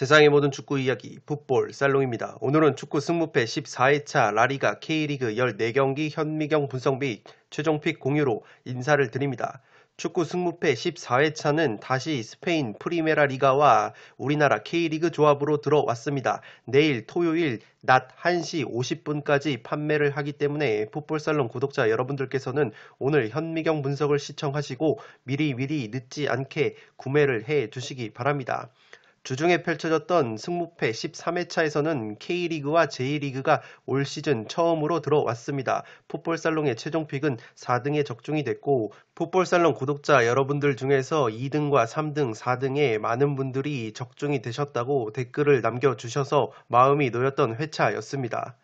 세상의 모든 축구 이야기 풋볼 살롱입니다. 오늘은 축구 승무패 14회차 라리가 K리그 14경기 현미경 분석 및 최종픽 공유로 인사를 드립니다. 축구 승무패 14회차는 다시 스페인 프리메라 리가와 우리나라 K리그 조합으로 들어왔습니다. 내일 토요일 낮 1시 50분까지 판매를 하기 때문에 풋볼살롱 구독자 여러분들께서는 오늘 현미경 분석을 시청하시고 미리 늦지 않게 구매를 해 주시기 바랍니다. 주중에 펼쳐졌던 승무패 13회차에서는 K리그와 J리그가 올 시즌 처음으로 들어왔습니다. 풋볼살롱의 최종픽은 4등에 적중이 됐고 풋볼살롱 구독자 여러분들 중에서 2등과 3등, 4등에 많은 분들이 적중이 되셨다고 댓글을 남겨주셔서 마음이 놓였던 회차였습니다.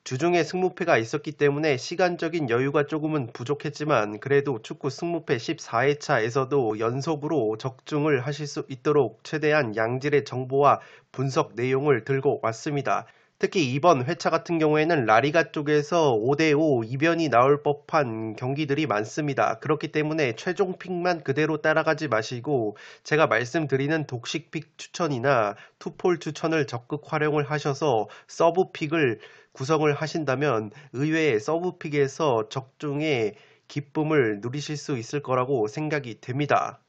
주중에 승무패가 있었기 때문에 시간적인 여유가 조금은 부족했지만 그래도 축구 승무패 14회차에서도 연속으로 적중을 하실 수 있도록 최대한 양질의 정보와 분석 내용을 들고 왔습니다. 특히 이번 회차 같은 경우에는 라리가 쪽에서 5대5 이변이 나올 법한 경기들이 많습니다. 그렇기 때문에 최종 픽만 그대로 따라가지 마시고 제가 말씀드리는 독식 픽 추천이나 투폴 추천을 적극 활용을 하셔서 서브 픽을 구성을 하신다면 의외의 서브 픽에서 적중의 기쁨을 누리실 수 있을 거라고 생각이 됩니다.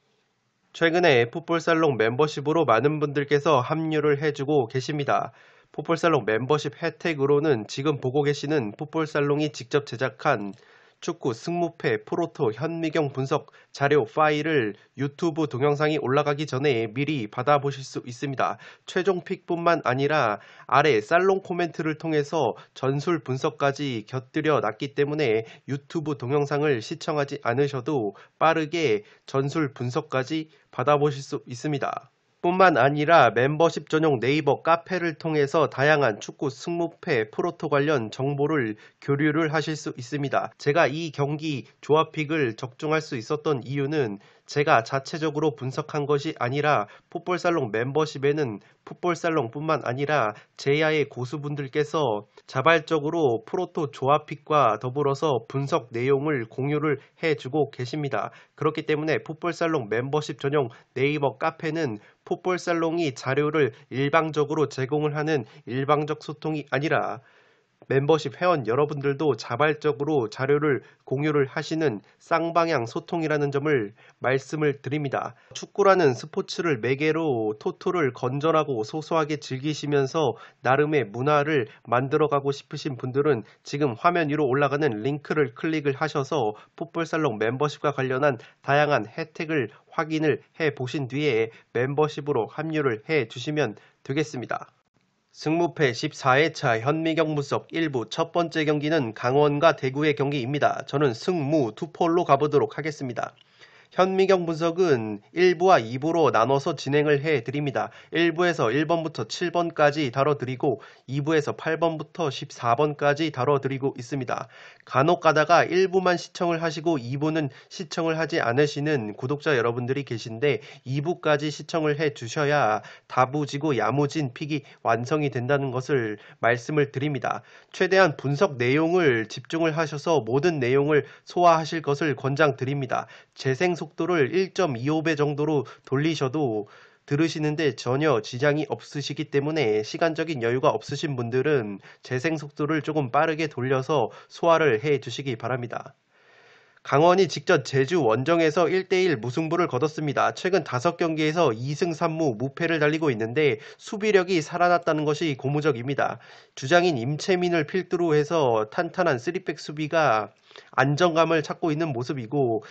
최근에 풋볼살롱 멤버십으로 많은 분들께서 합류를 해주고 계십니다. 풋볼살롱 멤버십 혜택으로는 지금 보고 계시는 풋볼살롱이 직접 제작한 축구 승무패 프로토 현미경 분석 자료 파일을 유튜브 동영상이 올라가기 전에 미리 받아보실 수 있습니다. 최종 픽뿐만 아니라 아래 살롱 코멘트를 통해서 전술 분석까지 곁들여 놨기 때문에 유튜브 동영상을 시청하지 않으셔도 빠르게 전술 분석까지 받아보실 수 있습니다. 뿐만 아니라 멤버십 전용 네이버 카페를 통해서 다양한 축구 승무패 프로토 관련 정보를 교류를 하실 수 있습니다. 제가 이 경기 조합픽을 적중할 수 있었던 이유는 제가 자체적으로 분석한 것이 아니라 풋볼살롱 멤버십에는 풋볼살롱 뿐만 아니라 제야의 고수분들께서 자발적으로 프로토 조합픽과 더불어서 분석 내용을 공유를 해주고 계십니다. 그렇기 때문에 풋볼살롱 멤버십 전용 네이버 카페는 풋볼살롱이 자료를 일방적으로 제공을 하는 일방적 소통이 아니라 멤버십 회원 여러분들도 자발적으로 자료를 공유를 하시는 쌍방향 소통이라는 점을 말씀을 드립니다. 축구라는 스포츠를 매개로 토토를 건전하고 소소하게 즐기시면서 나름의 문화를 만들어가고 싶으신 분들은 지금 화면 위로 올라가는 링크를 클릭을 하셔서 풋볼살롱 멤버십과 관련한 다양한 혜택을 확인을 해 보신 뒤에 멤버십으로 합류를 해 주시면 되겠습니다. 승무패 14회차 현미경 분석 1부 첫 번째 경기는 강원과 대구의 경기입니다. 저는 승무 투폴로 가보도록 하겠습니다. 현미경 분석은 1부와 2부로 나눠서 진행을 해드립니다. 1부에서 1번부터 7번까지 다뤄드리고 2부에서 8번부터 14번까지 다뤄드리고 있습니다. 간혹 가다가 1부만 시청을 하시고 2부는 시청을 하지 않으시는 구독자 여러분들이 계신데 2부까지 시청을 해주셔야 다부지고 야무진 픽이 완성이 된다는 것을 말씀을 드립니다. 최대한 분석 내용을 집중을 하셔서 모든 내용을 소화하실 것을 권장드립니다. 재생 속도를 1.25배 정도로 돌리셔도 들으시는데 전혀 지장이 없으시기 때문에 시간적인 여유가 없으신 분들은 재생 속도를 조금 빠르게 돌려서 소화를 해 주시기 바랍니다. 강원이 직접 제주 원정에서 1대1 무승부를 거뒀습니다. 최근 5경기에서 2승 3무 무패를 달리고 있는데 수비력이 살아났다는 것이 고무적입니다. 주장인 임채민을 필두로 해서 탄탄한 3백 수비가 안정감을 찾고 있는 모습이고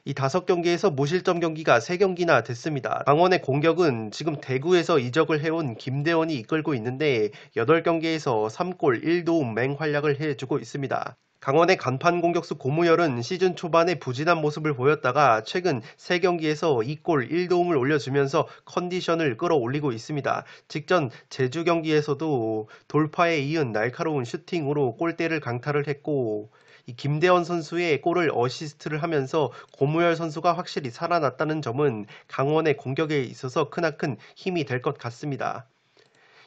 이 5경기에서 무실점 경기가 3경기나 됐습니다. 강원의 공격은 지금 대구에서 이적을 해온 김대원이 이끌고 있는데 8경기에서 3골 1도움 맹활약을 해주고 있습니다. 강원의 간판 공격수 고무열은 시즌 초반에 부진한 모습을 보였다가 최근 3경기에서 2골 1도움을 올려주면서 컨디션을 끌어올리고 있습니다. 직전 제주 경기에서도 돌파에 이은 날카로운 슈팅으로 골대를 강타를 했고 이 김대원 선수의 골을 어시스트를 하면서 고무열 선수가 확실히 살아났다는 점은 강원의 공격에 있어서 크나큰 힘이 될 것 같습니다.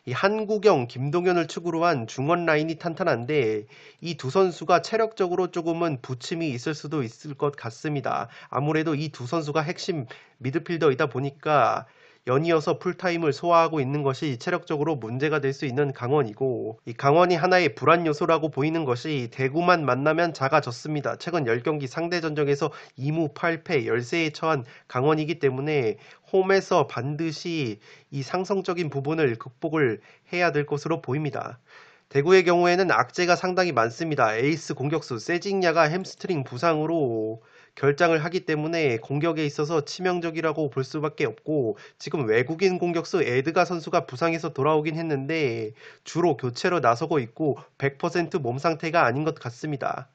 이 한국영, 김동현을 축으로 한 중원 라인이 탄탄한데 이 두 선수가 체력적으로 조금은 부침이 있을 수도 있을 것 같습니다. 아무래도 이 두 선수가 핵심 미드필더이다 보니까 연이어서 풀타임을 소화하고 있는 것이 체력적으로 문제가 될 수 있는 강원이고, 이 강원이 하나의 불안 요소라고 보이는 것이 대구만 만나면 작아졌습니다. 최근 10경기 상대 전적에서 2무 8패 13에 처한 강원이기 때문에 홈에서 반드시 이 상성적인 부분을 극복을 해야 될 것으로 보입니다. 대구의 경우에는 악재가 상당히 많습니다. 에이스 공격수 세징야가 햄스트링 부상으로 결장을 하기 때문에 공격에 있어서 치명적이라고 볼 수밖에 없고, 지금 외국인 공격수 에드가 선수가 부상에서 돌아오긴 했는데 주로 교체로 나서고 있고 100% 몸 상태가 아닌 것 같습니다.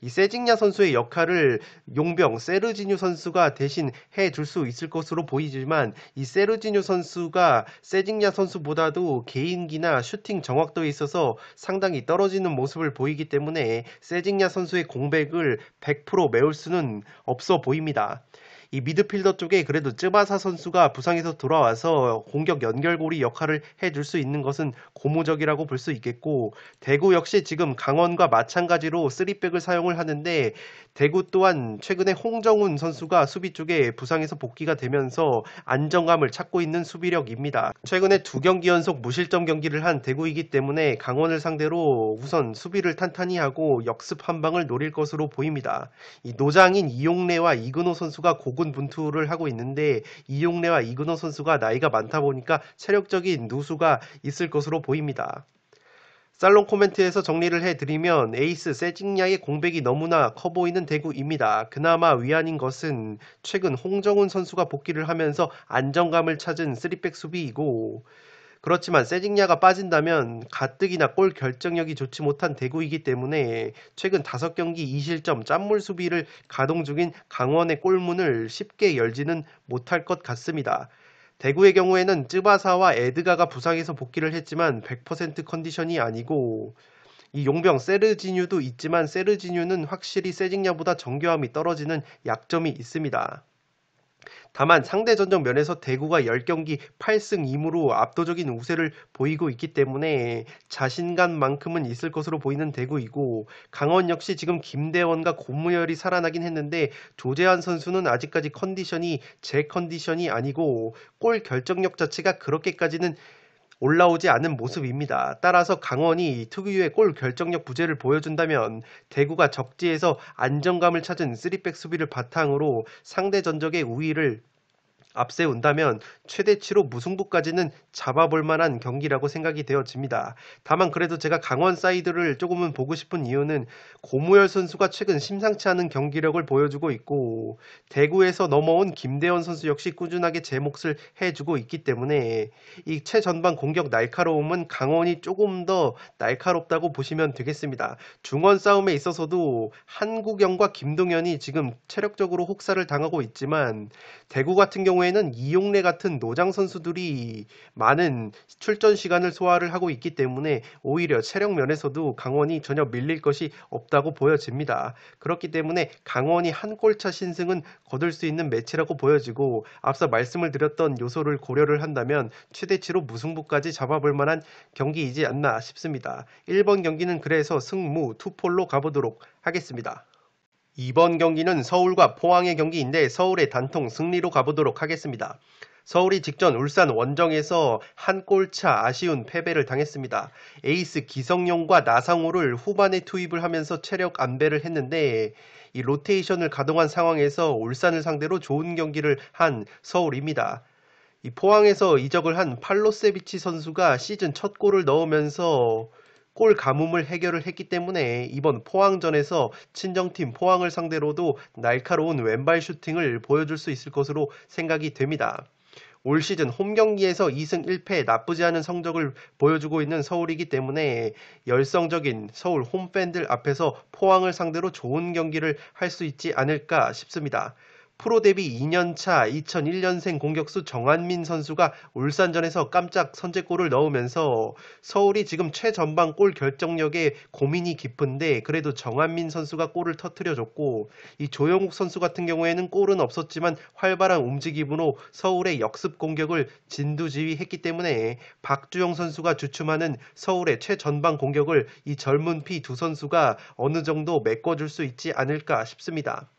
이 세징야 선수의 역할을 용병 세르지뉴 선수가 대신 해줄 수 있을 것으로 보이지만, 이 세르지뉴 선수가 세징야 선수보다도 개인기나 슈팅 정확도에 있어서 상당히 떨어지는 모습을 보이기 때문에 세징야 선수의 공백을 100% 메울 수는 없어 보입니다. 이 미드필더 쪽에 그래도 쯔바사 선수가 부상에서 돌아와서 공격 연결고리 역할을 해줄 수 있는 것은 고무적이라고 볼 수 있겠고, 대구 역시 지금 강원과 마찬가지로 3백을 사용을 하는데, 대구 또한 최근에 홍정훈 선수가 수비 쪽에 부상에서 복귀가 되면서 안정감을 찾고 있는 수비력입니다. 최근에 2경기 연속 무실점 경기를 한 대구이기 때문에 강원을 상대로 우선 수비를 탄탄히 하고 역습 한 방을 노릴 것으로 보입니다. 이 노장인 이용래와 이근호 선수가 고군분투를 하고 있는데, 이용래와 이근호 선수가 나이가 많다 보니까 체력적인 누수가 있을 것으로 보입니다. 살롱 코멘트에서 정리를 해드리면, 에이스 세징야의 공백이 너무나 커 보이는 대구입니다. 그나마 위안인 것은 최근 홍정훈 선수가 복귀를 하면서 안정감을 찾은 3백 수비이고, 그렇지만 세징야가 빠진다면 가뜩이나 골 결정력이 좋지 못한 대구이기 때문에 최근 5경기 2실점 짠물 수비를 가동 중인 강원의 골문을 쉽게 열지는 못할 것 같습니다. 대구의 경우에는 쯔바사와 에드가가 부상해서 복귀를 했지만 100% 컨디션이 아니고, 이 용병 세르지뉴도 있지만 세르지뉴는 확실히 세징야보다 정교함이 떨어지는 약점이 있습니다. 다만 상대 전적 면에서 대구가 10경기 8승 2무로 압도적인 우세를 보이고 있기 때문에 자신감만큼은 있을 것으로 보이는 대구이고, 강원 역시 지금 김대원과 고무열이 살아나긴 했는데 조재환 선수는 아직까지 컨디션이 제 컨디션이 아니고 골 결정력 자체가 그렇게까지는 올라오지 않은 모습입니다. 따라서 강원이 특유의 골 결정력 부재를 보여준다면 대구가 적지에서 안정감을 찾은 3백 수비를 바탕으로 상대 전적의 우위를 앞세운다면 최대치로 무승부까지는 잡아볼 만한 경기라고 생각이 되어집니다. 다만 그래도 제가 강원 사이드를 조금은 보고 싶은 이유는 고무열 선수가 최근 심상치 않은 경기력을 보여주고 있고, 대구에서 넘어온 김대원 선수 역시 꾸준하게 제 몫을 해주고 있기 때문에 이 최전방 공격 날카로움은 강원이 조금 더 날카롭다고 보시면 되겠습니다. 중원 싸움에 있어서도 한국영과 김동현이 지금 체력적으로 혹사를 당하고 있지만, 대구 같은 경우에는 이용래 같은 노장 선수들이 많은 출전 시간을 소화를 하고 있기 때문에 오히려 체력 면에서도 강원이 전혀 밀릴 것이 없다고 보여집니다. 그렇기 때문에 강원이 한 골차 신승은 거둘 수 있는 매치라고 보여지고, 앞서 말씀을 드렸던 요소를 고려를 한다면 최대치로 무승부까지 잡아볼 만한 경기이지 않나 싶습니다. 1번 경기는 그래서 승무 투폴로 가보도록 하겠습니다. 2번 경기는 서울과 포항의 경기인데 서울의 단통 승리로 가보도록 하겠습니다. 서울이 직전 울산 원정에서 한 골차 아쉬운 패배를 당했습니다. 에이스 기성용과 나상호를 후반에 투입을 하면서 체력 안배를 했는데, 이 로테이션을 가동한 상황에서 울산을 상대로 좋은 경기를 한 서울입니다. 이 포항에서 이적을 한 팔로세비치 선수가 시즌 첫 골을 넣으면서 골 가뭄을 해결을 했기 때문에 이번 포항전에서 친정팀 포항을 상대로도 날카로운 왼발 슈팅을 보여줄 수 있을 것으로 생각이 됩니다. 올 시즌 홈 경기에서 2승 1패 나쁘지 않은 성적을 보여주고 있는 서울이기 때문에 열성적인 서울 홈팬들 앞에서 포항을 상대로 좋은 경기를 할 수 있지 않을까 싶습니다. 프로 데뷔 2년차 2001년생 공격수 정한민 선수가 울산전에서 깜짝 선제골을 넣으면서 서울이 지금 최전방 골 결정력에 고민이 깊은데, 그래도 정한민 선수가 골을 터뜨려줬고, 이 조영욱 선수 같은 경우에는 골은 없었지만 활발한 움직임으로 서울의 역습 공격을 진두지휘했기 때문에 박주영 선수가 주춤하는 서울의 최전방 공격을 이 젊은 피 두 선수가 어느 정도 메꿔줄 수 있지 않을까 싶습니다.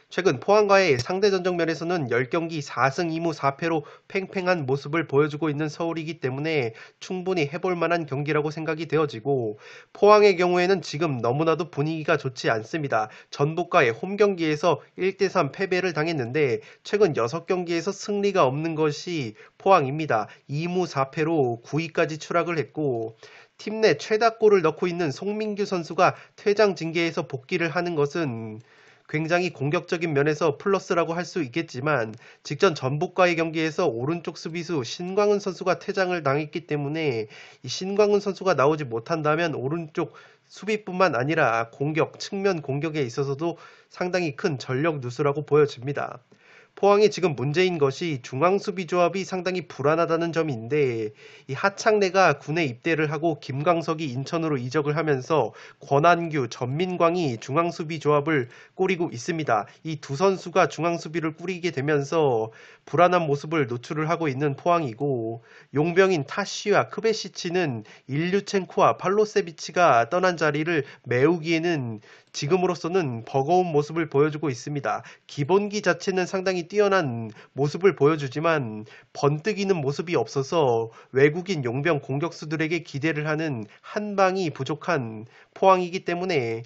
최근 포항과의 상대전적 면에서는 10경기 4승 2무 4패로 팽팽한 모습을 보여주고 있는 서울이기 때문에 충분히 해볼 만한 경기라고 생각이 되어지고, 포항의 경우에는 지금 너무나도 분위기가 좋지 않습니다. 전북과의 홈경기에서 1대3 패배를 당했는데 최근 6경기에서 승리가 없는 것이 포항입니다. 2무 4패로 9위까지 추락을 했고, 팀 내 최다골을 넣고 있는 송민규 선수가 퇴장 징계에서 복귀를 하는 것은 굉장히 공격적인 면에서 플러스라고 할 수 있겠지만, 직전 전북과의 경기에서 오른쪽 수비수 신광훈 선수가 퇴장을 당했기 때문에 이 신광훈 선수가 나오지 못한다면 오른쪽 수비뿐만 아니라 공격, 측면 공격에 있어서도 상당히 큰 전력 누수라고 보여집니다. 포항이 지금 문제인 것이 중앙수비 조합이 상당히 불안하다는 점인데, 이 하창래가 군에 입대를 하고 김광석이 인천으로 이적을 하면서 권한규, 전민광이 중앙수비 조합을 꾸리고 있습니다. 이 두 선수가 중앙수비를 꾸리게 되면서 불안한 모습을 노출을 하고 있는 포항이고, 용병인 타시와 크베시치는 일류첸코와 팔로세비치가 떠난 자리를 메우기에는 지금으로서는 버거운 모습을 보여주고 있습니다. 기본기 자체는 상당히 뛰어난 모습을 보여주지만 번뜩이는 모습이 없어서 외국인 용병 공격수들에게 기대를 하는 한 방이 부족한 포항이기 때문에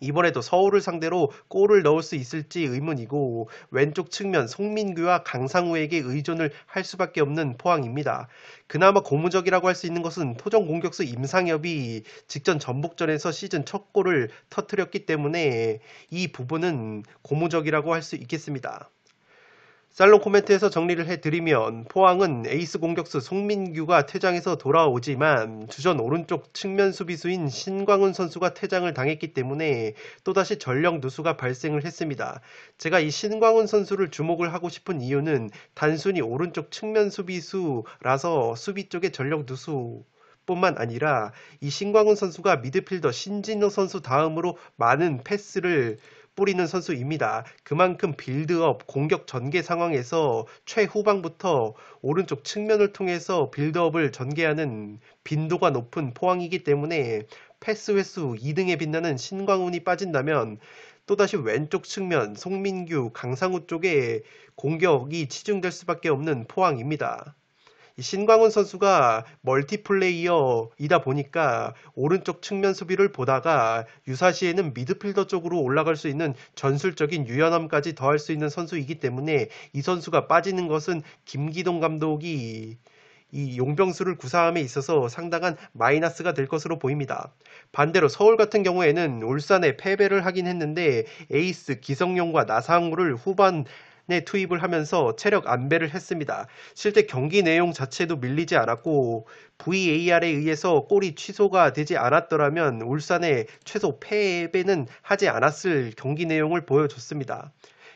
이번에도 서울을 상대로 골을 넣을 수 있을지 의문이고, 왼쪽 측면 송민규와 강상우에게 의존을 할 수밖에 없는 포항입니다. 그나마 고무적이라고 할 수 있는 것은 토종 공격수 임상엽이 직전 전북전에서 시즌 첫 골을 터뜨렸기 때문에 이 부분은 고무적이라고 할 수 있겠습니다. 살롱 코멘트에서 정리를 해드리면, 포항은 에이스 공격수 송민규가 퇴장해서 돌아오지만 주전 오른쪽 측면 수비수인 신광훈 선수가 퇴장을 당했기 때문에 또다시 전력 누수가 발생을 했습니다. 제가 이 신광훈 선수를 주목을 하고 싶은 이유는 단순히 오른쪽 측면 수비수라서 수비 쪽의 전력 누수 뿐만 아니라 이 신광훈 선수가 미드필더 신진호 선수 다음으로 많은 패스를 뿌리는 선수입니다. 그만큼 빌드업, 공격 전개 상황에서 최후방부터 오른쪽 측면을 통해서 빌드업을 전개하는 빈도가 높은 포항이기 때문에 패스 횟수 2등에 빛나는 신광훈이 빠진다면 또다시 왼쪽 측면 송민규, 강상우 쪽에 공격이 치중될 수밖에 없는 포항입니다. 신광훈 선수가 멀티플레이어이다 보니까 오른쪽 측면 수비를 보다가 유사시에는 미드필더 쪽으로 올라갈 수 있는 전술적인 유연함까지 더할 수 있는 선수이기 때문에 이 선수가 빠지는 것은 김기동 감독이 이 용병수를 구사함에 있어서 상당한 마이너스가 될 것으로 보입니다. 반대로 서울 같은 경우에는 울산에 패배를 하긴 했는데 에이스 기성용과 나상우를 후반에 투입을 하면서 체력 안배를 했습니다. 실제 경기 내용 자체도 밀리지 않았고 VAR에 의해서 골이 취소가 되지 않았더라면 울산의 최소 패배는 하지 않았을 경기 내용을 보여줬습니다.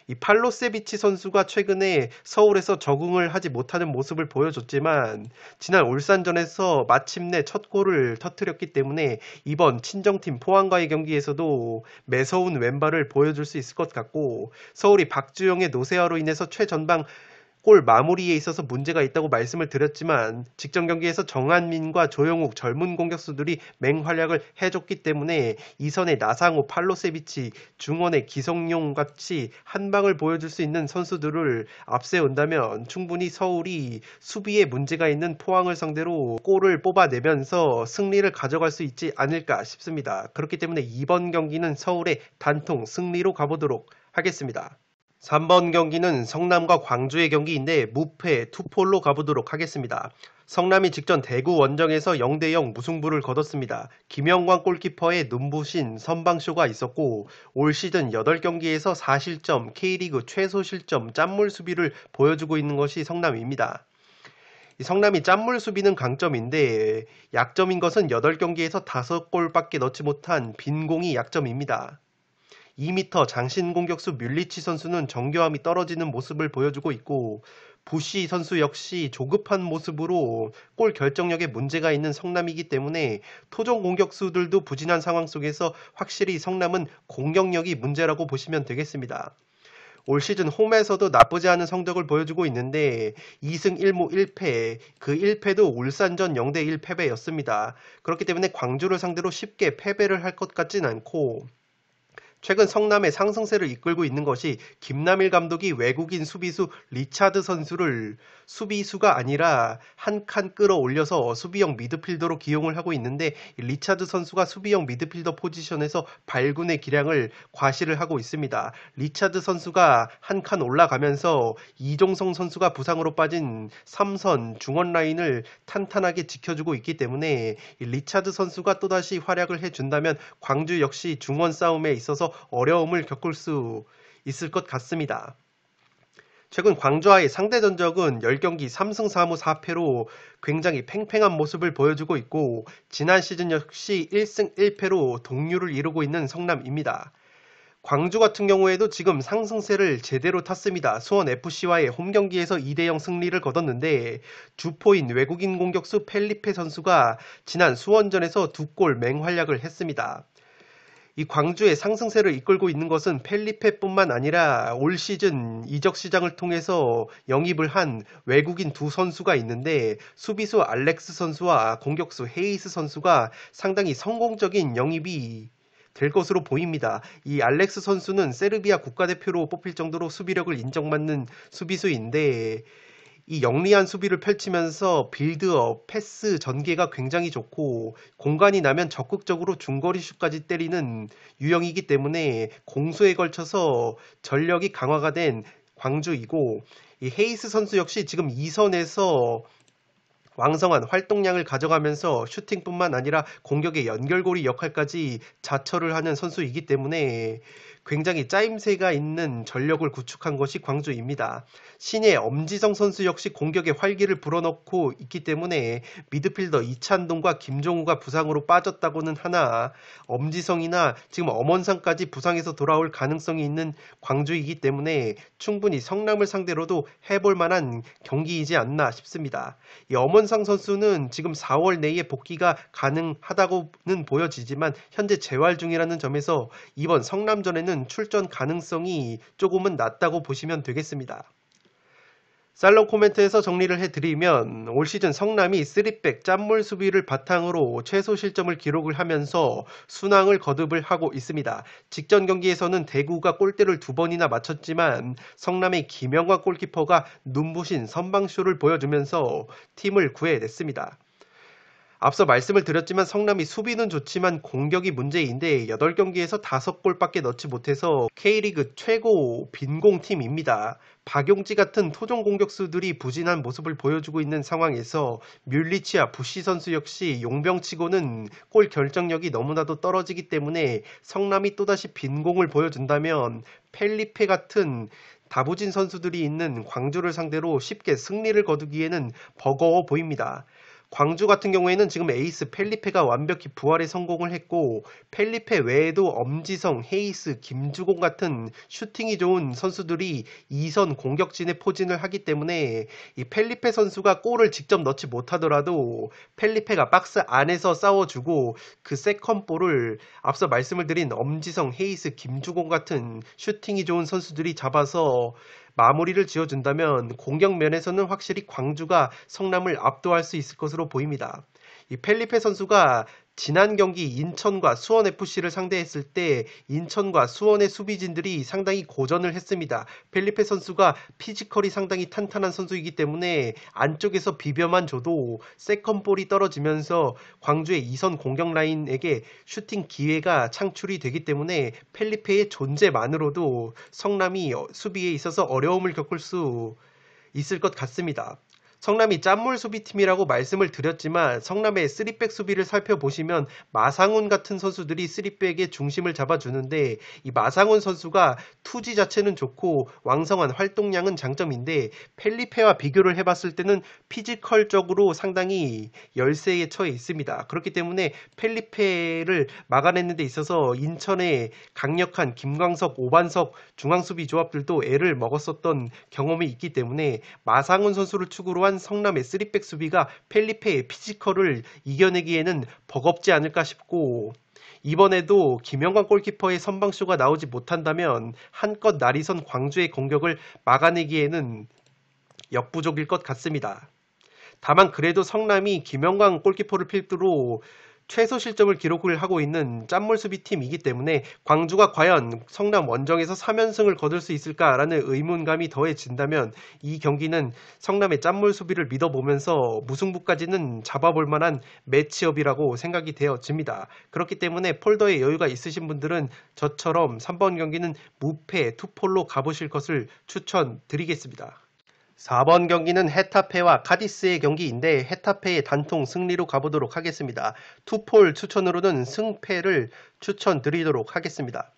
이 팔로세비치 선수가 최근에 서울에서 적응을 하지 못하는 모습을 보여줬지만 지난 울산전에서 마침내 첫 골을 터뜨렸기 때문에 이번 친정팀 포항과의 경기에서도 매서운 왼발을 보여줄 수 있을 것 같고, 서울이 박주영의 노세화로 인해서 최전방 골 마무리에 있어서 문제가 있다고 말씀을 드렸지만 직전 경기에서 정한민과 조영욱 젊은 공격수들이 맹활약을 해줬기 때문에 이선의 나상호, 팔로세비치, 중원의 기성용 같이 한방을 보여줄 수 있는 선수들을 앞세운다면 충분히 서울이 수비에 문제가 있는 포항을 상대로 골을 뽑아내면서 승리를 가져갈 수 있지 않을까 싶습니다. 그렇기 때문에 이번 경기는 서울의 단통 승리로 가보도록 하겠습니다. 3번 경기는 성남과 광주의 경기인데 무패 투폴로 가보도록 하겠습니다. 성남이 직전 대구 원정에서 0대0 무승부를 거뒀습니다. 김영광 골키퍼의 눈부신 선방쇼가 있었고 올 시즌 8경기에서 4실점, K리그 최소 실점 짠물 수비를 보여주고 있는 것이 성남입니다. 성남이 짠물 수비는 강점인데 약점인 것은 8경기에서 5골밖에 넣지 못한 빈공이 약점입니다. 2m 장신 공격수 뮬리치 선수는 정교함이 떨어지는 모습을 보여주고 있고 부시 선수 역시 조급한 모습으로 골 결정력에 문제가 있는 성남이기 때문에 토종 공격수들도 부진한 상황 속에서 확실히 성남은 공격력이 문제라고 보시면 되겠습니다. 올 시즌 홈에서도 나쁘지 않은 성적을 보여주고 있는데 2승 1무 1패, 그 1패도 울산전 0대1 패배였습니다. 그렇기 때문에 광주를 상대로 쉽게 패배를 할 것 같진 않고 최근 성남의 상승세를 이끌고 있는 것이 김남일 감독이 외국인 수비수 리차드 선수를 수비수가 아니라 한 칸 끌어올려서 수비형 미드필더로 기용을 하고 있는데, 리차드 선수가 수비형 미드필더 포지션에서 발군의 기량을 과시를 하고 있습니다. 리차드 선수가 한 칸 올라가면서 이종성 선수가 부상으로 빠진 3선 중원 라인을 탄탄하게 지켜주고 있기 때문에 리차드 선수가 또다시 활약을 해준다면 광주 역시 중원 싸움에 있어서 어려움을 겪을 수 있을 것 같습니다. 최근 광주와의 상대 전적은 10경기 3승 4무 4패로 굉장히 팽팽한 모습을 보여주고 있고, 지난 시즌 역시 1승 1패로 동률을 이루고 있는 성남입니다. 광주 같은 경우에도 지금 상승세를 제대로 탔습니다. 수원FC와의 홈경기에서 2대0 승리를 거뒀는데, 주포인 외국인 공격수 펠리페 선수가 지난 수원전에서 2골 맹활약을 했습니다. 이 광주의 상승세를 이끌고 있는 것은 펠리페뿐만 아니라 올 시즌 이적 시장을 통해서 영입을 한 외국인 두 선수가 있는데, 수비수 알렉스 선수와 공격수 헤이스 선수가 상당히 성공적인 영입이 될 것으로 보입니다. 이 알렉스 선수는 세르비아 국가대표로 뽑힐 정도로 수비력을 인정받는 수비수인데, 이 영리한 수비를 펼치면서 빌드업, 패스 전개가 굉장히 좋고, 공간이 나면 적극적으로 중거리 슛까지 때리는 유형이기 때문에 공수에 걸쳐서 전력이 강화가 된 광주이고, 이 헤이스 선수 역시 지금 2선에서 왕성한 활동량을 가져가면서 슈팅뿐만 아니라 공격의 연결고리 역할까지 자처를 하는 선수이기 때문에 굉장히 짜임새가 있는 전력을 구축한 것이 광주입니다. 신예 엄지성 선수 역시 공격에 활기를 불어넣고 있기 때문에 미드필더 이찬동과 김종우가 부상으로 빠졌다고는 하나, 엄지성이나 지금 엄원상까지 부상에서 돌아올 가능성이 있는 광주이기 때문에 충분히 성남을 상대로도 해볼 만한 경기이지 않나 싶습니다. 이 엄원상 선수는 지금 4월 내에 복귀가 가능하다고는 보여지지만 현재 재활 중이라는 점에서 이번 성남전에는 출전 가능성이 조금은 낮다고 보시면 되겠습니다. 살롱 코멘트에서 정리를 해드리면, 올 시즌 성남이 3백 짠물 수비를 바탕으로 최소 실점을 기록을 하면서 순항을 거듭을 하고 있습니다. 직전 경기에서는 대구가 골대를 2번이나 맞췄지만 성남의 김영광 골키퍼가 눈부신 선방쇼를 보여주면서 팀을 구해냈습니다. 앞서 말씀을 드렸지만 성남이 수비는 좋지만 공격이 문제인데 8경기에서 5골밖에 넣지 못해서 K리그 최고 빈공팀입니다. 박용지 같은 토종 공격수들이 부진한 모습을 보여주고 있는 상황에서 뮬리치와 부시 선수 역시 용병치고는 골 결정력이 너무나도 떨어지기 때문에 성남이 또다시 빈공을 보여준다면 펠리페 같은 다부진 선수들이 있는 광주를 상대로 쉽게 승리를 거두기에는 버거워 보입니다. 광주 같은 경우에는 지금 에이스 펠리페가 완벽히 부활에 성공을 했고, 펠리페 외에도 엄지성, 헤이스, 김주공 같은 슈팅이 좋은 선수들이 2선 공격진에 포진을 하기 때문에 이 펠리페 선수가 골을 직접 넣지 못하더라도 펠리페가 박스 안에서 싸워주고 그 세컨볼을 앞서 말씀을 드린 엄지성, 헤이스, 김주공 같은 슈팅이 좋은 선수들이 잡아서 마무리를 지어준다면 공격 면에서는 확실히 광주가 성남을 압도할 수 있을 것으로 보입니다. 이 펠리페 선수가 지난 경기 인천과 수원FC를 상대했을 때 인천과 수원의 수비진들이 상당히 고전을 했습니다. 펠리페 선수가 피지컬이 상당히 탄탄한 선수이기 때문에 안쪽에서 비벼만 줘도 세컨볼이 떨어지면서 광주의 2선 공격 라인에게 슈팅 기회가 창출이 되기 때문에 펠리페의 존재만으로도 성남이 수비에 있어서 어려움을 겪을 수 있을 것 같습니다. 성남이 짠물 수비팀이라고 말씀을 드렸지만 성남의 3백 수비를 살펴보시면 마상훈 같은 선수들이 3백의 중심을 잡아주는데, 이 마상훈 선수가 투지 자체는 좋고 왕성한 활동량은 장점인데 펠리페와 비교를 해봤을 때는 피지컬적으로 상당히 열세에 처해 있습니다. 그렇기 때문에 펠리페를 막아내는 데 있어서 인천의 강력한 김광석, 오반석 중앙수비 조합들도 애를 먹었었던 경험이 있기 때문에 마상훈 선수를 축으로 한 성남의 3백 수비가 펠리페의 피지컬을 이겨내기에는 버겁지 않을까 싶고, 이번에도 김영광 골키퍼의 선방쇼가 나오지 못한다면 한껏 날이 선 광주의 공격을 막아내기에는 역부족일 것 같습니다. 다만 그래도 성남이 김영광 골키퍼를 필두로 최소 실점을 기록을 하고 있는 짠물 수비팀이기 때문에 광주가 과연 성남 원정에서 3연승을 거둘 수 있을까라는 의문감이 더해진다면 이 경기는 성남의 짠물 수비를 믿어보면서 무승부까지는 잡아볼 만한 매치업이라고 생각이 되어집니다. 그렇기 때문에 폴더에 여유가 있으신 분들은 저처럼 3번 경기는 무패 투폴로 가보실 것을 추천드리겠습니다. 4번 경기는 헤타페와 카디스의 경기인데 헤타페의 단통 승리로 가보도록 하겠습니다. 투폴 추천으로는 승패를 추천드리도록 하겠습니다.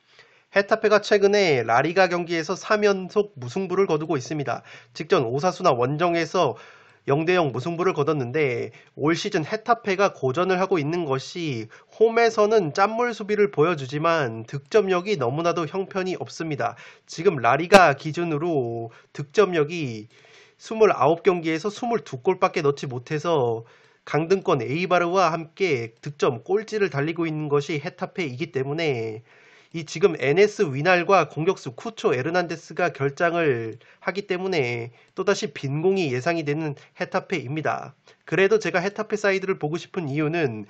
헤타페가 최근에 라리가 경기에서 3연속 무승부를 거두고 있습니다. 직전 오사수나 원정에서 0대0 무승부를 거뒀는데 올 시즌 헤타페가 고전을 하고 있는 것이 홈에서는 짠물 수비를 보여주지만 득점력이 너무나도 형편이 없습니다. 지금 라리가 기준으로 득점력이 29경기에서 22골밖에 넣지 못해서 강등권 에이바르와 함께 득점 꼴찌를 달리고 있는 것이 헤타페이기 때문에 이 지금 NS 위날과 공격수 쿠초 에르난데스가 결장을 하기 때문에 또다시 빈공이 예상이 되는 헤타페입니다. 그래도 제가 헤타페 사이드를 보고 싶은 이유는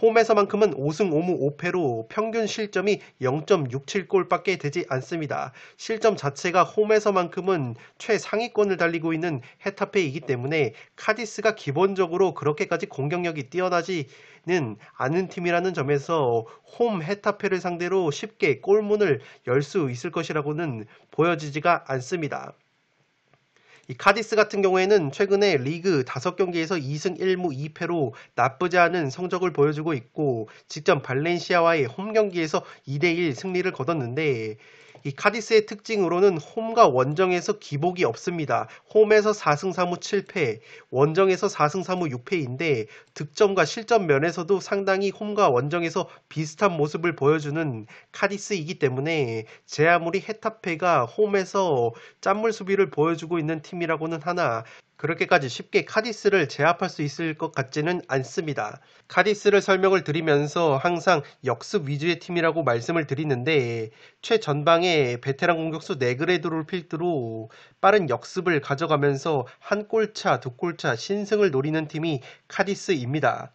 홈에서만큼은 5승 5무 5패로 평균 실점이 0.67골밖에 되지 않습니다. 실점 자체가 홈에서만큼은 최상위권을 달리고 있는 헤타페이기 때문에 카디스가 기본적으로 그렇게까지 공격력이 뛰어나지는 않은 팀이라는 점에서 홈 헤타페를 상대로 쉽게 골문을 열 수 있을 것이라고는 보여지지가 않습니다. 이 카디스 같은 경우에는 최근에 리그 5경기에서 2승 1무 2패로 나쁘지 않은 성적을 보여주고 있고 직전 발렌시아와의 홈 경기에서 2대1 승리를 거뒀는데 이 카디스의 특징으로는 홈과 원정에서 기복이 없습니다. 홈에서 4승 3무 7패, 원정에서 4승 3무 6패인데 득점과 실점 면에서도 상당히 홈과 원정에서 비슷한 모습을 보여주는 카디스이기 때문에 제 아무리 헤타페가 홈에서 짠물 수비를 보여주고 있는 팀이라고는 하나 그렇게까지 쉽게 카디스를 제압할 수 있을 것 같지는 않습니다. 카디스를 설명을 드리면서 항상 역습 위주의 팀이라고 말씀을 드리는데 최전방에 베테랑 공격수 네그레도를 필두로 빠른 역습을 가져가면서 한 골차, 두 골차 신승을 노리는 팀이 카디스입니다.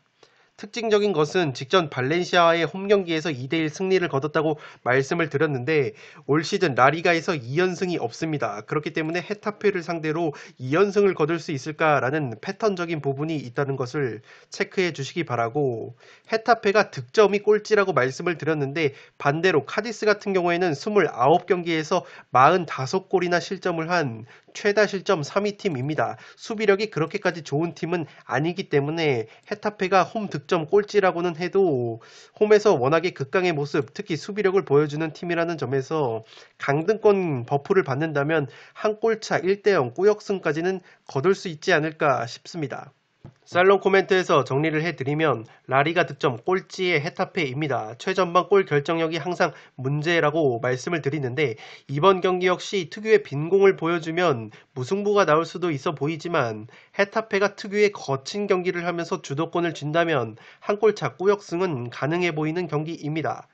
특징적인 것은 직전 발렌시아와의 홈 경기에서 2대1 승리를 거뒀다고 말씀을 드렸는데 올 시즌 라리가에서 2연승이 없습니다. 그렇기 때문에 헤타페를 상대로 2연승을 거둘 수 있을까라는 패턴적인 부분이 있다는 것을 체크해 주시기 바라고 헤타페가 득점이 꼴찌라고 말씀을 드렸는데 반대로 카디스 같은 경우에는 29경기에서 45골이나 실점을 한 최다 실점 3위 팀입니다. 수비력이 그렇게까지 좋은 팀은 아니기 때문에 헤타페가 홈 득점 꼴찌라고는 해도 홈에서 워낙에 극강의 모습, 특히 수비력을 보여주는 팀이라는 점에서 강등권 버프를 받는다면 한 골차 1대0 꾸역승까지는 거둘 수 있지 않을까 싶습니다. 살롱 코멘트에서 정리를 해드리면 라리가 득점 꼴찌의 헤타페입니다. 최전방 골 결정력이 항상 문제라고 말씀을 드리는데 이번 경기 역시 특유의 빈공을 보여주면 무승부가 나올 수도 있어 보이지만 헤타페가 특유의 거친 경기를 하면서 주도권을 쥔다면 한 골차 꾸역승은 가능해 보이는 경기입니다.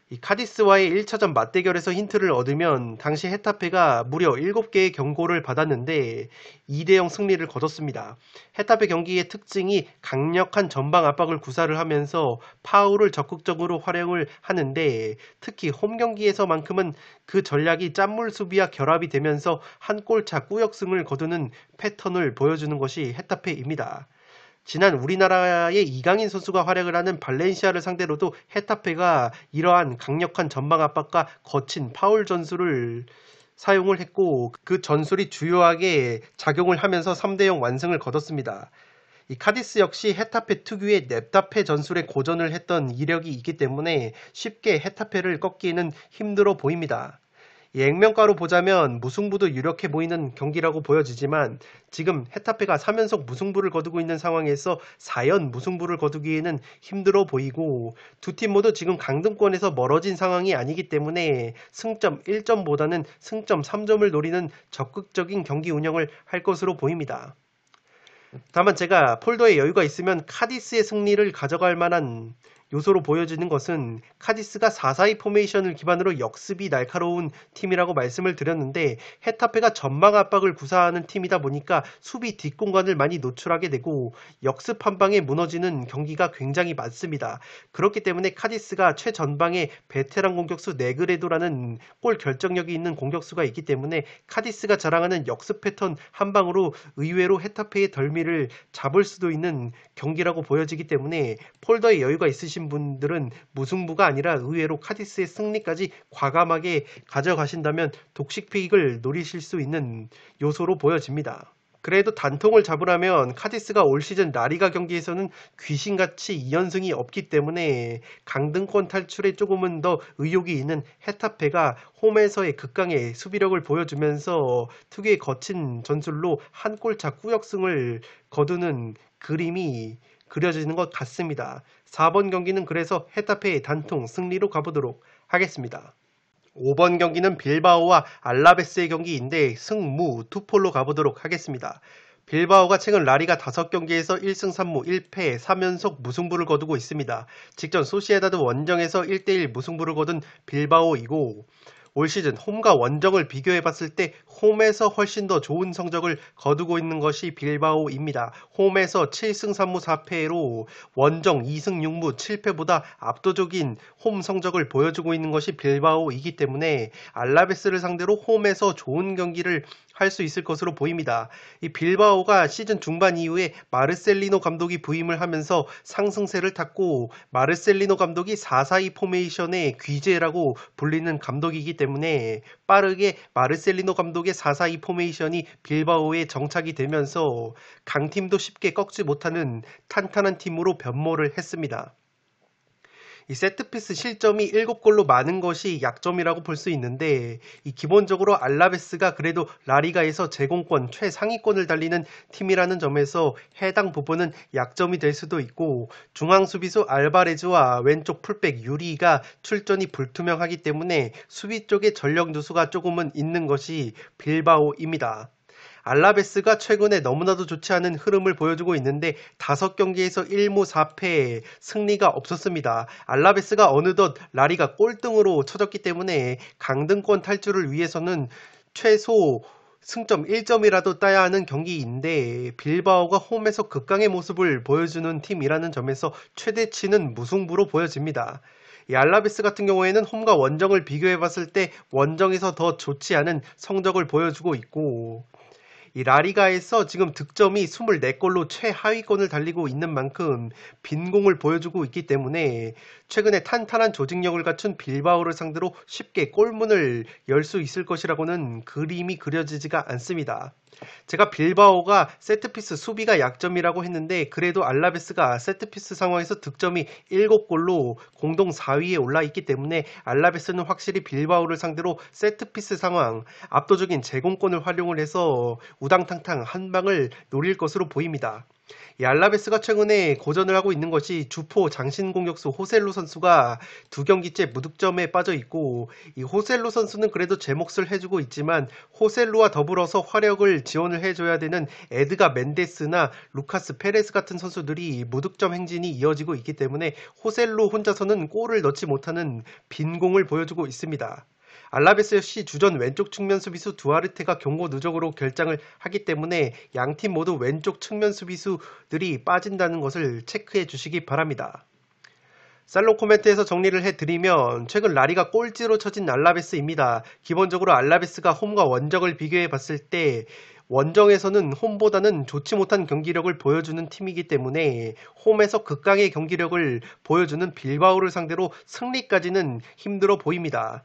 이 카디스와의 1차전 맞대결에서 힌트를 얻으면 당시 헤타페가 무려 7개의 경고를 받았는데 2대0 승리를 거뒀습니다. 헤타페 경기의 특징이 강력한 전방 압박을 구사를 하면서 파울을 적극적으로 활용을 하는데 특히 홈 경기에서만큼은 그 전략이 짠물 수비와 결합이 되면서 한 골차 꾸역승을 거두는 패턴을 보여주는 것이 헤타페입니다. 지난 우리나라의 이강인 선수가 활약을 하는 발렌시아를 상대로도 헤타페가 이러한 강력한 전방 압박과 거친 파울 전술을 사용을 했고 그 전술이 주요하게 작용을 하면서 3대0 완승을 거뒀습니다. 이 카디스 역시 헤타페 특유의 냅다페 전술에 고전을 했던 이력이 있기 때문에 쉽게 헤타페를 꺾기는 힘들어 보입니다. 이 액면가로 보자면 무승부도 유력해 보이는 경기라고 보여지지만 지금 헤타페가 3연속 무승부를 거두고 있는 상황에서 4연 무승부를 거두기에는 힘들어 보이고 두 팀 모두 지금 강등권에서 멀어진 상황이 아니기 때문에 승점 1점보다는 승점 3점을 노리는 적극적인 경기 운영을 할 것으로 보입니다. 다만 제가 폴더에 여유가 있으면 카디스의 승리를 가져갈 만한 요소로 보여지는 것은 카디스가 4-4-2 포메이션을 기반으로 역습이 날카로운 팀이라고 말씀을 드렸는데 헤타페가 전방 압박을 구사하는 팀이다 보니까 수비 뒷공간을 많이 노출하게 되고 역습 한 방에 무너지는 경기가 굉장히 많습니다. 그렇기 때문에 카디스가 최전방에 베테랑 공격수 네그레도라는 골 결정력이 있는 공격수가 있기 때문에 카디스가 자랑하는 역습 패턴 한 방으로 의외로 헤타페의 덜미를 잡을 수도 있는 경기라고 보여지기 때문에 폴더에 여유가 있으신 분들은 무승부가 아니라 의외로 카디스의 승리까지 과감하게 가져가신다면 독식픽을 노리실 수 있는 요소로 보여집니다. 그래도 단통을 잡으라면 카디스가 올 시즌 라리가 경기에서는 귀신같이 2연승이 없기 때문에 강등권 탈출에 조금은 더 의욕이 있는 헤타페가 홈에서의 극강의 수비력을 보여주면서 특유의 거친 전술로 한 골차 꾸역승을 거두는 그림이 그려지는 것 같습니다. 4번 경기는 그래서 헤타페의 단통 승리로 가보도록 하겠습니다. 5번 경기는 빌바오와 알라베스의 경기인데 승무 투폴로 가보도록 하겠습니다. 빌바오가 최근 라리가 5경기에서 1승 3무 1패 3연속 무승부를 거두고 있습니다. 직전 소시에다드 원정에서 1대1 무승부를 거둔 빌바오이고 올 시즌 홈과 원정을 비교해봤을 때 홈에서 훨씬 더 좋은 성적을 거두고 있는 것이 빌바오입니다. 홈에서 7승 3무 4패로 원정 2승 6무 7패보다 압도적인 홈 성적을 보여주고 있는 것이 빌바오이기 때문에 알라베스를 상대로 홈에서 좋은 경기를 할 수 있을 것으로 보입니다. 이 빌바오가 시즌 중반 이후에 마르셀리노 감독이 부임을 하면서 상승세를 탔고 마르셀리노 감독이 4-4-2 포메이션의 귀재라고 불리는 감독이기 때문에 빠르게 마르셀리노 감독의 4-4-2 포메이션이 빌바오에 정착이 되면서 강팀도 쉽게 꺾지 못하는 탄탄한 팀으로 변모를 했습니다. 이 세트피스 실점이 7골로 많은 것이 약점이라고 볼 수 있는데 이 기본적으로 알라베스가 그래도 라리가에서 제공권 최상위권을 달리는 팀이라는 점에서 해당 부분은 약점이 될 수도 있고 중앙 수비수 알바레즈와 왼쪽 풀백 유리가 출전이 불투명하기 때문에 수비 쪽에 전력 누수가 조금은 있는 것이 빌바오입니다. 알라베스가 최근에 너무나도 좋지 않은 흐름을 보여주고 있는데 5경기에서 1무 4패 승리가 없었습니다. 알라베스가 어느덧 라리가 꼴등으로 쳐졌기 때문에 강등권 탈출을 위해서는 최소 승점 1점이라도 따야 하는 경기인데 빌바오가 홈에서 극강의 모습을 보여주는 팀이라는 점에서 최대치는 무승부로 보여집니다. 이 알라베스 같은 경우에는 홈과 원정을 비교해봤을 때 원정에서 더 좋지 않은 성적을 보여주고 있고 이 라리가에서 지금 득점이 24골로 최하위권을 달리고 있는 만큼 빈공을 보여주고 있기 때문에 최근에 탄탄한 조직력을 갖춘 빌바오를 상대로 쉽게 골문을 열 수 있을 것이라고는 그림이 그려지지가 않습니다. 제가 빌바오가 세트피스 수비가 약점이라고 했는데 그래도 알라베스가 세트피스 상황에서 득점이 7골로 공동 4위에 올라 있기 때문에 알라베스는 확실히 빌바오를 상대로 세트피스 상황 압도적인 제공권을 활용을 해서 우당탕탕 한 방을 노릴 것으로 보입니다. 이 알라베스가 최근에 고전을 하고 있는 것이 주포 장신 공격수 호셀루 선수가 2경기째 무득점에 빠져 있고 이 호셀루 선수는 그래도 제 몫을 해주고 있지만 호셀루와 더불어서 화력을 지원을 해줘야 되는 에드가 멘데스나 루카스 페레스 같은 선수들이 무득점 행진이 이어지고 있기 때문에 호셀루 혼자서는 골을 넣지 못하는 빈공을 보여주고 있습니다. 알라베스 역시 주전 왼쪽 측면 수비수 두아르테가 경고 누적으로 결장을 하기 때문에 양팀 모두 왼쪽 측면 수비수들이 빠진다는 것을 체크해 주시기 바랍니다. 살롱 코멘트에서 정리를 해드리면 최근 라리가 꼴찌로 처진 알라베스입니다. 기본적으로 알라베스가 홈과 원정을 비교해 봤을 때 원정에서는 홈보다는 좋지 못한 경기력을 보여주는 팀이기 때문에 홈에서 극강의 경기력을 보여주는 빌바오를 상대로 승리까지는 힘들어 보입니다.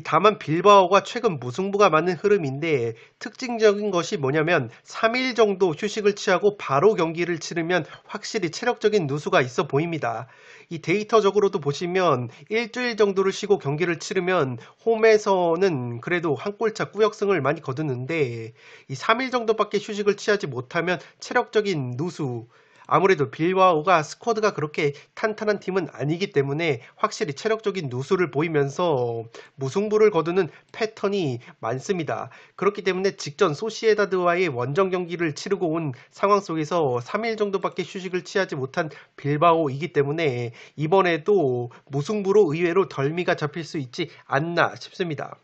다만 빌바오가 최근 무승부가 많은 흐름인데 특징적인 것이 뭐냐면 3일 정도 휴식을 취하고 바로 경기를 치르면 확실히 체력적인 누수가 있어 보입니다. 이 데이터적으로도 보시면 일주일 정도를 쉬고 경기를 치르면 홈에서는 그래도 한 골차 꾸역승을 많이 거두는데 이 3일 정도밖에 휴식을 취하지 못하면 체력적인 누수 아무래도 빌바오가 스쿼드가 그렇게 탄탄한 팀은 아니기 때문에 확실히 체력적인 누수를 보이면서 무승부를 거두는 패턴이 많습니다. 그렇기 때문에 직전 소시에다드와의 원정 경기를 치르고 온 상황 속에서 3일 정도밖에 휴식을 취하지 못한 빌바오이기 때문에 이번에도 무승부로 의외로 덜미가 잡힐 수 있지 않나 싶습니다.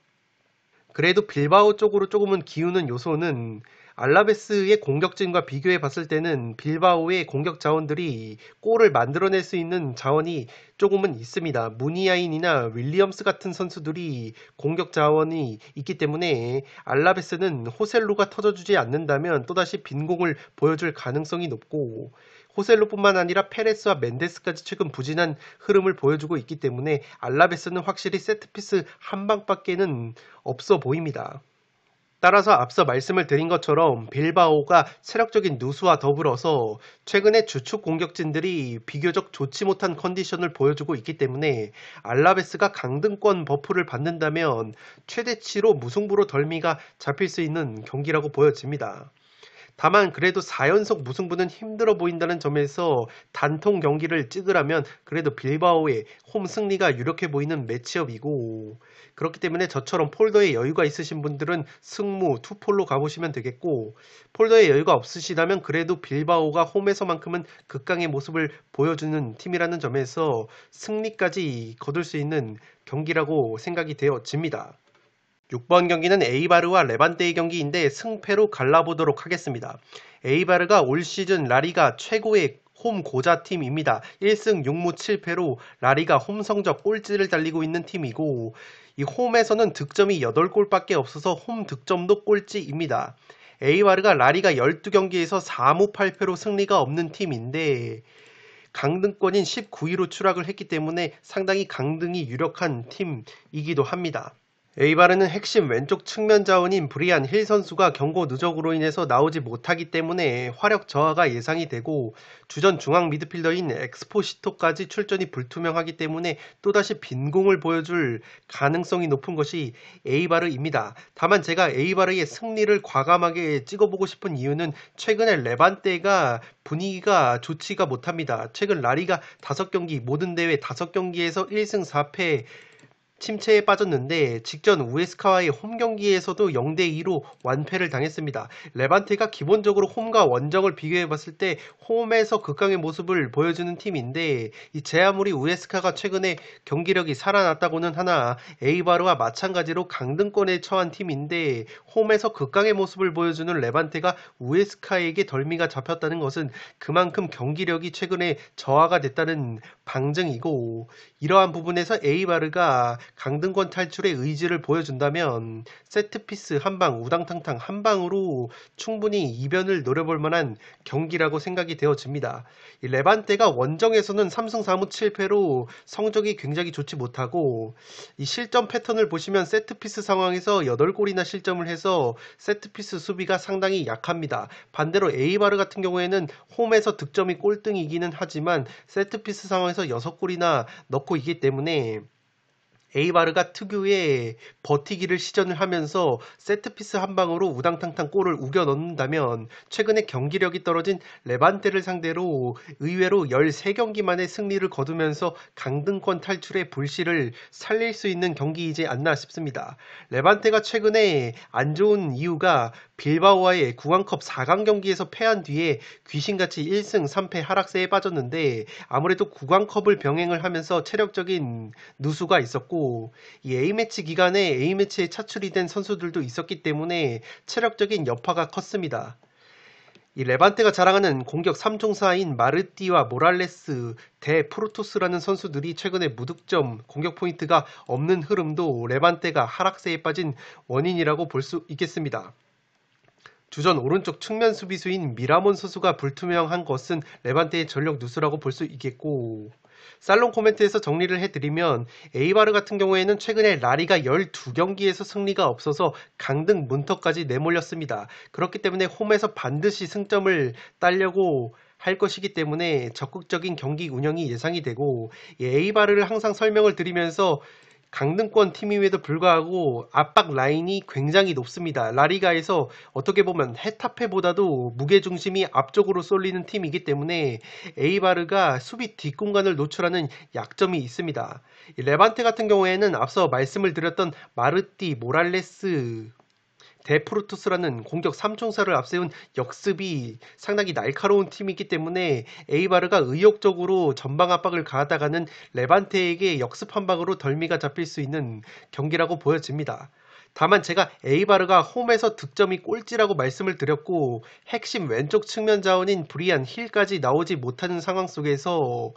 그래도 빌바오 쪽으로 조금은 기우는 요소는 알라베스의 공격진과 비교해 봤을 때는 빌바오의 공격 자원들이 골을 만들어낼 수 있는 자원이 조금은 있습니다. 무니아인이나 윌리엄스 같은 선수들이 공격 자원이 있기 때문에 알라베스는 호셀루가 터져주지 않는다면 또다시 빈공을 보여줄 가능성이 높고, 호셀루뿐만 아니라 페레스와 멘데스까지 최근 부진한 흐름을 보여주고 있기 때문에 알라베스는 확실히 세트피스 한 방밖에는 없어 보입니다. 따라서 앞서 말씀을 드린 것처럼 빌바오가 체력적인 누수와 더불어서 최근에 주축 공격진들이 비교적 좋지 못한 컨디션을 보여주고 있기 때문에 알라베스가 강등권 버프를 받는다면 최대치로 무승부로 덜미가 잡힐 수 있는 경기라고 보여집니다. 다만 그래도 4연속 무승부는 힘들어 보인다는 점에서 단통 경기를 찍으라면 그래도 빌바오의 홈 승리가 유력해 보이는 매치업이고, 그렇기 때문에 저처럼 폴더에 여유가 있으신 분들은 승무 투폴로 가보시면 되겠고, 폴더에 여유가 없으시다면 그래도 빌바오가 홈에서만큼은 극강의 모습을 보여주는 팀이라는 점에서 승리까지 거둘 수 있는 경기라고 생각이 되어집니다. 6번 경기는 에이바르와 레반테의 경기인데 승패로 갈라보도록 하겠습니다. 에이바르가 올 시즌 라리가 최고의 홈 고자팀입니다. 1승 6무 7패로 라리가 홈 성적 꼴찌를 달리고 있는 팀이고, 이 홈에서는 득점이 8골밖에 없어서 홈 득점도 꼴찌입니다. 에이바르가 라리가 12경기에서 4무 8패로 승리가 없는 팀인데 강등권인 19위로 추락을 했기 때문에 상당히 강등이 유력한 팀이기도 합니다. 에이바르는 핵심 왼쪽 측면 자원인 브리안 힐 선수가 경고 누적으로 인해서 나오지 못하기 때문에 화력 저하가 예상이 되고, 주전 중앙 미드필더인 엑스포시토까지 출전이 불투명하기 때문에 또다시 빈공을 보여줄 가능성이 높은 것이 에이바르입니다. 다만 제가 에이바르의 승리를 과감하게 찍어보고 싶은 이유는 최근에 레반테가 분위기가 좋지가 못합니다. 최근 라리가 5경기, 모든 대회 5경기에서 1승 4패 침체에 빠졌는데 직전 우에스카와의 홈 경기에서도 0대2로 완패를 당했습니다. 레반테가 기본적으로 홈과 원정을 비교해봤을 때 홈에서 극강의 모습을 보여주는 팀인데, 제 아무리 우에스카가 최근에 경기력이 살아났다고는 하나 에이바르와 마찬가지로 강등권에 처한 팀인데 홈에서 극강의 모습을 보여주는 레반테가 우에스카에게 덜미가 잡혔다는 것은 그만큼 경기력이 최근에 저하가 됐다는 방증이고, 이러한 부분에서 에이바르가 강등권 탈출의 의지를 보여준다면 세트피스 한방, 우당탕탕 한방으로 충분히 이변을 노려볼 만한 경기라고 생각이 되어집니다. 이 레반테가 원정에서는 3승 4무 7패로 성적이 굉장히 좋지 못하고, 이 실점 패턴을 보시면 세트피스 상황에서 8골이나 실점을 해서 세트피스 수비가 상당히 약합니다. 반대로 에이바르 같은 경우에는 홈에서 득점이 꼴등이기는 하지만 세트피스 상황에서 6골이나 넣고 있기 때문에 에이바르가 특유의 버티기를 시전을 하면서 세트피스 한 방으로 우당탕탕 골을 우겨 넣는다면 최근에 경기력이 떨어진 레반테를 상대로 의외로 13경기 만에 승리를 거두면서 강등권 탈출의 불씨를 살릴 수 있는 경기이지 않나 싶습니다. 레반테가 최근에 안 좋은 이유가 빌바오와의 구강컵 4강 경기에서 패한 뒤에 귀신같이 1승 3패 하락세에 빠졌는데, 아무래도 구강컵을 병행을 하면서 체력적인 누수가 있었고, 이 A매치 기간에 A매치에 차출이 된 선수들도 있었기 때문에 체력적인 여파가 컸습니다. 이 레반테가 자랑하는 공격 3총사인 마르띠와 모랄레스, 데 프로토스라는 선수들이 최근에 무득점, 공격 포인트가 없는 흐름도 레반테가 하락세에 빠진 원인이라고 볼 수 있겠습니다. 주전 오른쪽 측면 수비수인 미라몬 선수가 불투명한 것은 레반테의 전력 누수라고 볼 수 있겠고, 살롱 코멘트에서 정리를 해드리면 에이바르 같은 경우에는 최근에 라리가 12경기에서 승리가 없어서 강등 문턱까지 내몰렸습니다. 그렇기 때문에 홈에서 반드시 승점을 따려고 할 것이기 때문에 적극적인 경기 운영이 예상이 되고, 에이바르를 항상 설명을 드리면서 강등권 팀임에도 불구하고 압박 라인이 굉장히 높습니다. 라리가에서 어떻게 보면 헤타페보다도 무게중심이 앞쪽으로 쏠리는 팀이기 때문에 에이바르가 수비 뒷공간을 노출하는 약점이 있습니다. 레반테 같은 경우에는 앞서 말씀을 드렸던 마르티, 모랄레스, 데프루투스라는 공격 3총사를 앞세운 역습이 상당히 날카로운 팀이기 때문에 에이바르가 의욕적으로 전방 압박을 가하다가는 레반테에게 역습 한 방으로 덜미가 잡힐 수 있는 경기라고 보여집니다. 다만 제가 에이바르가 홈에서 득점이 꼴찌라고 말씀을 드렸고 핵심 왼쪽 측면 자원인 브리안 힐까지 나오지 못하는 상황 속에서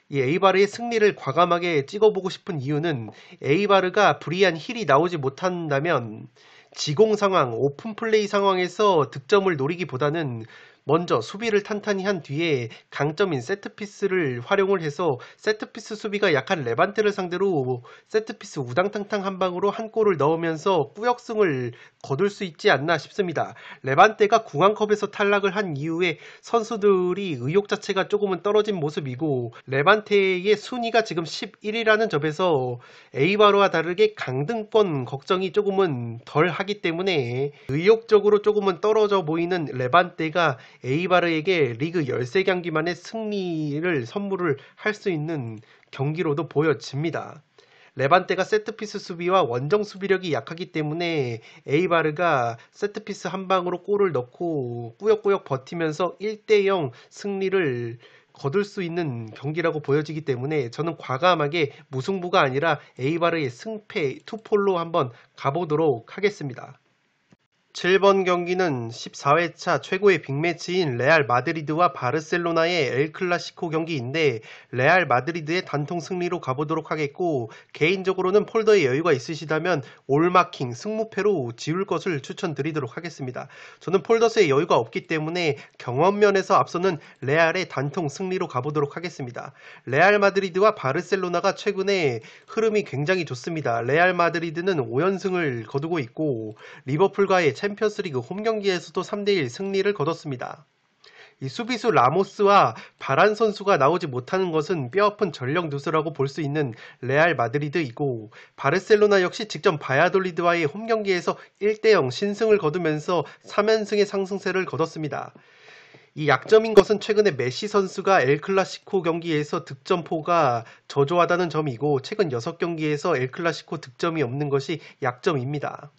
이 에이바르의 승리를 과감하게 찍어보고 싶은 이유는 에이바르가 브리안 힐이 나오지 못한다면 지공 상황, 오픈 플레이 상황에서 득점을 노리기보다는 먼저 수비를 탄탄히 한 뒤에 강점인 세트피스를 활용을 해서 세트피스 수비가 약한 레반테를 상대로 세트피스 우당탕탕 한 방으로 한 골을 넣으면서 꾸역승을 거둘 수 있지 않나 싶습니다. 레반테가 궁안컵에서 탈락을 한 이후에 선수들이 의욕 자체가 조금은 떨어진 모습이고 레반테의 순위가 지금 11위라는 점에서 에이바르와 다르게 강등권 걱정이 조금은 덜 하기 때문에 의욕적으로 조금은 떨어져 보이는 레반테가 에이바르에게 리그 13경기 만에 승리를 선물을 할 수 있는 경기로도 보여집니다. 레반테가 세트피스 수비와 원정 수비력이 약하기 때문에 에이바르가 세트피스 한 방으로 골을 넣고 꾸역꾸역 버티면서 1대0 승리를 거둘 수 있는 경기라고 보여지기 때문에 저는 과감하게 무승부가 아니라 에이바르의 승패 투폴로 한번 가보도록 하겠습니다. 7번 경기는 14회차 최고의 빅매치인 레알 마드리드와 바르셀로나의 엘클라시코 경기인데 레알 마드리드의 단통 승리로 가보도록 하겠고 개인적으로는 폴더에 여유가 있으시다면 올마킹 승무패로 지울 것을 추천드리도록 하겠습니다. 저는 폴더스에 여유가 없기 때문에 경험면에서 앞서는 레알의 단통 승리로 가보도록 하겠습니다. 레알 마드리드와 바르셀로나가 최근에 흐름이 굉장히 좋습니다. 레알 마드리드는 5연승을 거두고 있고 리버풀과의 챔피언스리그 홈경기에서도 3대1 승리를 거뒀습니다. 이 수비수 라모스와 바란 선수가 나오지 못하는 것은 뼈아픈 전력 누수라고 볼 수 있는 레알 마드리드이고 바르셀로나 역시 직전 바야돌리드와의 홈경기에서 1대0 신승을 거두면서 3연승의 상승세를 거뒀습니다. 이 약점인 것은 최근에 메시 선수가 엘클라시코 경기에서 득점포가 저조하다는 점이고 최근 6경기에서 엘클라시코 득점이 없는 것이 약점입니다.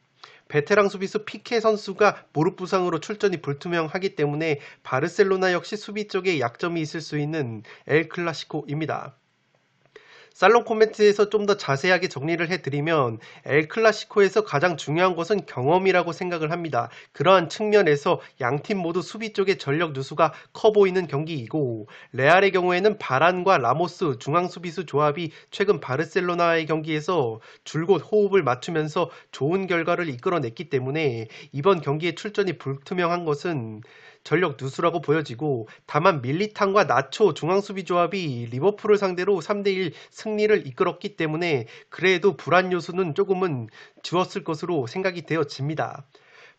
베테랑 수비수 피케 선수가 무릎 부상으로 출전이 불투명하기 때문에 바르셀로나 역시 수비 쪽에 약점이 있을 수 있는 엘 클라시코입니다. 살롱 코멘트에서 좀 더 자세하게 정리를 해드리면 엘 클라시코에서 가장 중요한 것은 경험이라고 생각을 합니다. 그러한 측면에서 양팀 모두 수비 쪽의 전력 누수가 커 보이는 경기이고 레알의 경우에는 바란과 라모스 중앙수비수 조합이 최근 바르셀로나의 경기에서 줄곧 호흡을 맞추면서 좋은 결과를 이끌어냈기 때문에 이번 경기에 출전이 불투명한 것은 전력 누수라고 보여지고 다만 밀리탄과 나초 중앙수비 조합이 리버풀을 상대로 3대1 승리를 이끌었기 때문에 그래도 불안 요소는 조금은 지웠을 것으로 생각이 되어집니다.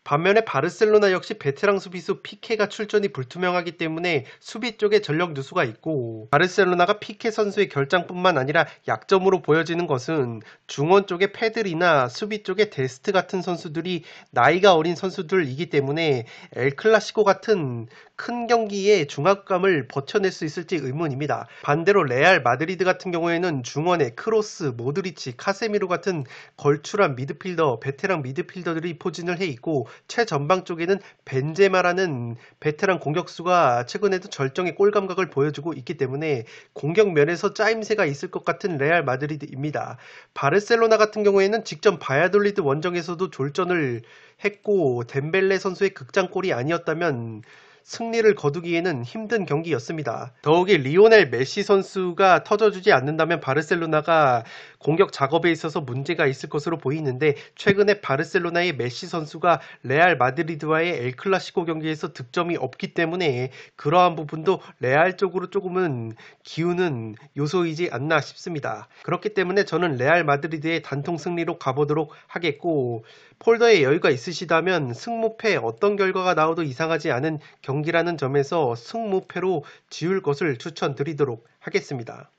반면에 바르셀로나 역시 베테랑 수비수 피케가 출전이 불투명하기 때문에 수비 쪽에 전력 누수가 있고 바르셀로나가 피케 선수의 결장뿐만 아니라 약점으로 보여지는 것은 중원 쪽에 페드리나 수비 쪽에 데스트 같은 선수들이 나이가 어린 선수들이기 때문에 엘 클라시코 같은 큰 경기에 중압감을 버텨낼 수 있을지 의문입니다. 반대로 레알 마드리드 같은 경우에는 중원에 크로스, 모드리치, 카세미로 같은 걸출한 미드필더, 베테랑 미드필더들이 포진을 해 있고 최전방 쪽에는 벤제마라는 베테랑 공격수가 최근에도 절정의 골 감각을 보여주고 있기 때문에 공격 면에서 짜임새가 있을 것 같은 레알 마드리드입니다. 바르셀로나 같은 경우에는 직전 바야돌리드 원정에서도 졸전을 했고 덴벨레 선수의 극장골이 아니었다면 승리를 거두기에는 힘든 경기였습니다. 더욱이 리오넬 메시 선수가 터져주지 않는다면 바르셀로나가 공격 작업에 있어서 문제가 있을 것으로 보이는데 최근에 바르셀로나의 메시 선수가 레알 마드리드와의 엘 클라시코 경기에서 득점이 없기 때문에 그러한 부분도 레알 쪽으로 조금은 기우는 요소이지 않나 싶습니다. 그렇기 때문에 저는 레알 마드리드의 단통 승리로 가보도록 하겠고 폴더에 여유가 있으시다면 승무패 어떤 결과가 나와도 이상하지 않은 경기라는 점에서 승무패로 지울 것을 추천드리도록 하겠습니다.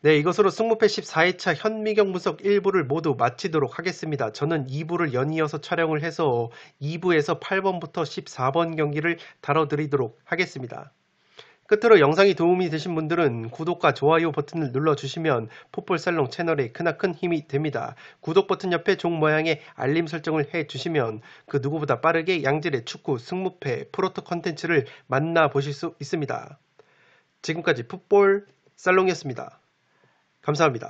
네, 이것으로 승무패 14회차 현미경 분석 1부를 모두 마치도록 하겠습니다. 저는 2부를 연이어서 촬영을 해서 2부에서 8번부터 14번 경기를 다뤄드리도록 하겠습니다. 끝으로 영상이 도움이 되신 분들은 구독과 좋아요 버튼을 눌러주시면 풋볼살롱 채널에 크나큰 힘이 됩니다. 구독 버튼 옆에 종 모양의 알림 설정을 해주시면 그 누구보다 빠르게 양질의 축구 승무패 프로토 컨텐츠를 만나보실 수 있습니다. 지금까지 풋볼살롱이었습니다. 감사합니다.